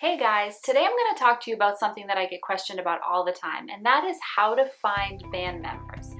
Hey guys, today I'm going to talk to you about something that I get questioned about all the time, and that is how to find band members.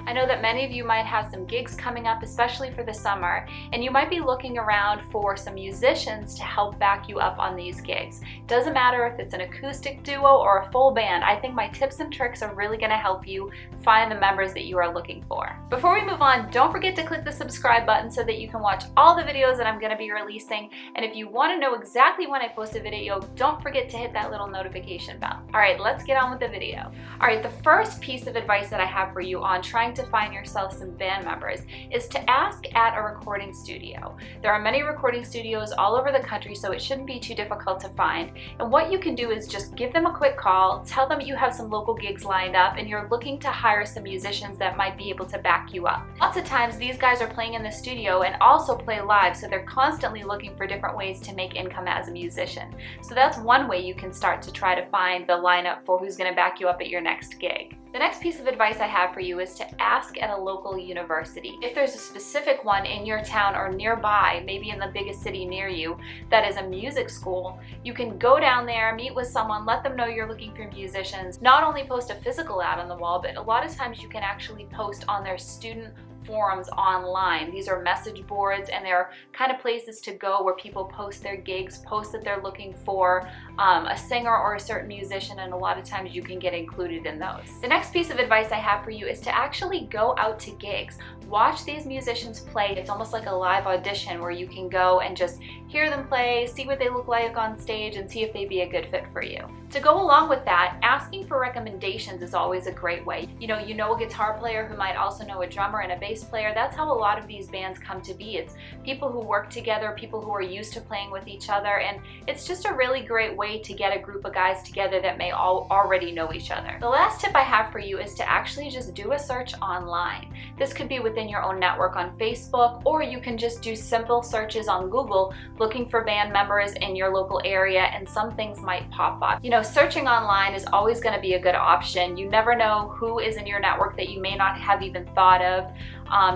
I know that many of you might have some gigs coming up, especially for the summer, and you might be looking around for some musicians to help back you up on these gigs. Doesn't matter if it's an acoustic duo or a full band, I think my tips and tricks are really going to help you find the members that you are looking for. Before we move on, don't forget to click the subscribe button so that you can watch all the videos that I'm going to be releasing, and if you want to know exactly when I post a video, don't forget to hit that little notification bell. Alright, let's get on with the video. Alright, the first piece of advice that I have for you on trying to find yourself some band members is to ask at a recording studio. There are many recording studios all over the country, so it shouldn't be too difficult to find. And what you can do is just give them a quick call, tell them you have some local gigs lined up and you're looking to hire some musicians that might be able to back you up. Lots of times these guys are playing in the studio and also play live, so they're constantly looking for different ways to make income as a musician. So that's one way you can start to try to find the lineup for who's going to back you up at your next gig. The next piece of advice I have for you is to ask at a local university. If there's a specific one in your town or nearby, maybe in the biggest city near you, that is a music school, you can go down there, meet with someone, let them know you're looking for musicians. Not only post a physical ad on the wall, but a lot of times you can actually post on their student forums online. These are message boards and they're kind of places to go where people post their gigs, post that they're looking for a singer or a certain musician, and a lot of times you can get included in those. The next piece of advice I have for you is to actually go out to gigs. Watch these musicians play. It's almost like a live audition where you can go and just hear them play, see what they look like on stage, and see if they'd be a good fit for you. To go along with that, asking for recommendations is always a great way. You know a guitar player who might also know a drummer and a bass player. That's how a lot of these bands come to be. It's people who work together, people who are used to playing with each other, and it's just a really great way to get a group of guys together that may all already know each other. The last tip I have for you is to actually just do a search online. This could be within your own network on Facebook, or you can just do simple searches on Google looking for band members in your local area, and some things might pop up. Searching online is always going to be a good option. You never know who is in your network that you may not have even thought of.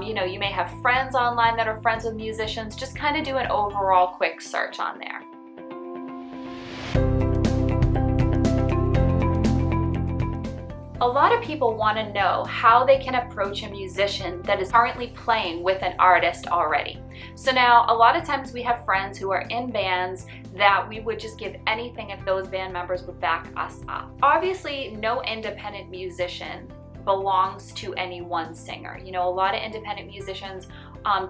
You may have friends online that are friends with musicians. Just kind of do an overall quick search on there. A lot of people want to know how they can approach a musician that is currently playing with an artist already. So now, a lot of times we have friends who are in bands that we would just give anything if those band members would back us up. Obviously, no independent musician belongs to any one singer. A lot of independent musicians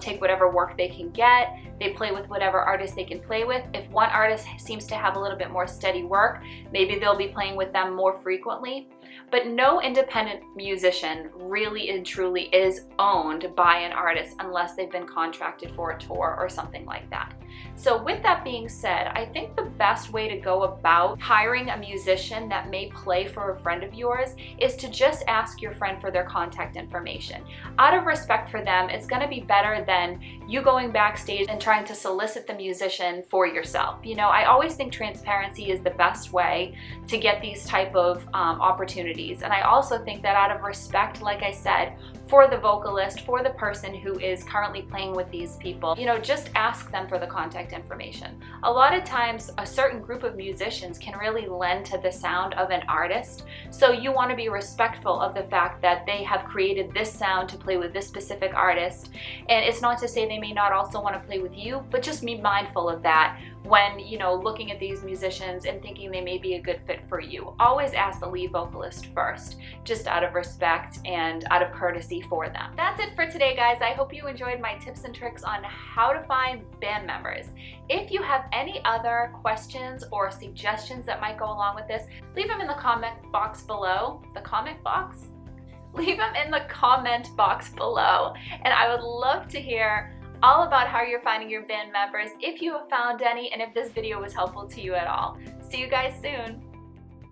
take whatever work they can get. They play with whatever artist they can play with. If one artist seems to have a little bit more steady work, maybe they'll be playing with them more frequently. But no independent musician really and truly is owned by an artist unless they've been contracted for a tour or something like that. So with that being said, I think the best way to go about hiring a musician that may play for a friend of yours is to just ask your friend for their contact information. Out of respect for them, it's going to be better than you going backstage and trying to solicit the musician for yourself. I always think transparency is the best way to get these type of opportunities. And I also think that out of respect, like I said, for the vocalist, for the person who is currently playing with these people, just ask them for the contact information. A lot of times, a certain group of musicians can really lend to the sound of an artist, so you want to be respectful of the fact that they have created this sound to play with this specific artist. And it's not to say they may not also want to play with you, but just be mindful of that when, looking at these musicians and thinking they may be a good fit for you. Always ask the lead vocalist first, just out of respect and out of courtesy for them. That's it for today, guys. I hope you enjoyed my tips and tricks on how to find band members. If you have any other questions or suggestions that might go along with this, leave them in the comment box below. The comment box? Leave them in the comment box below, and I would love to hear all about how you're finding your band members, if you have found any, and if this video was helpful to you at all. See you guys soon.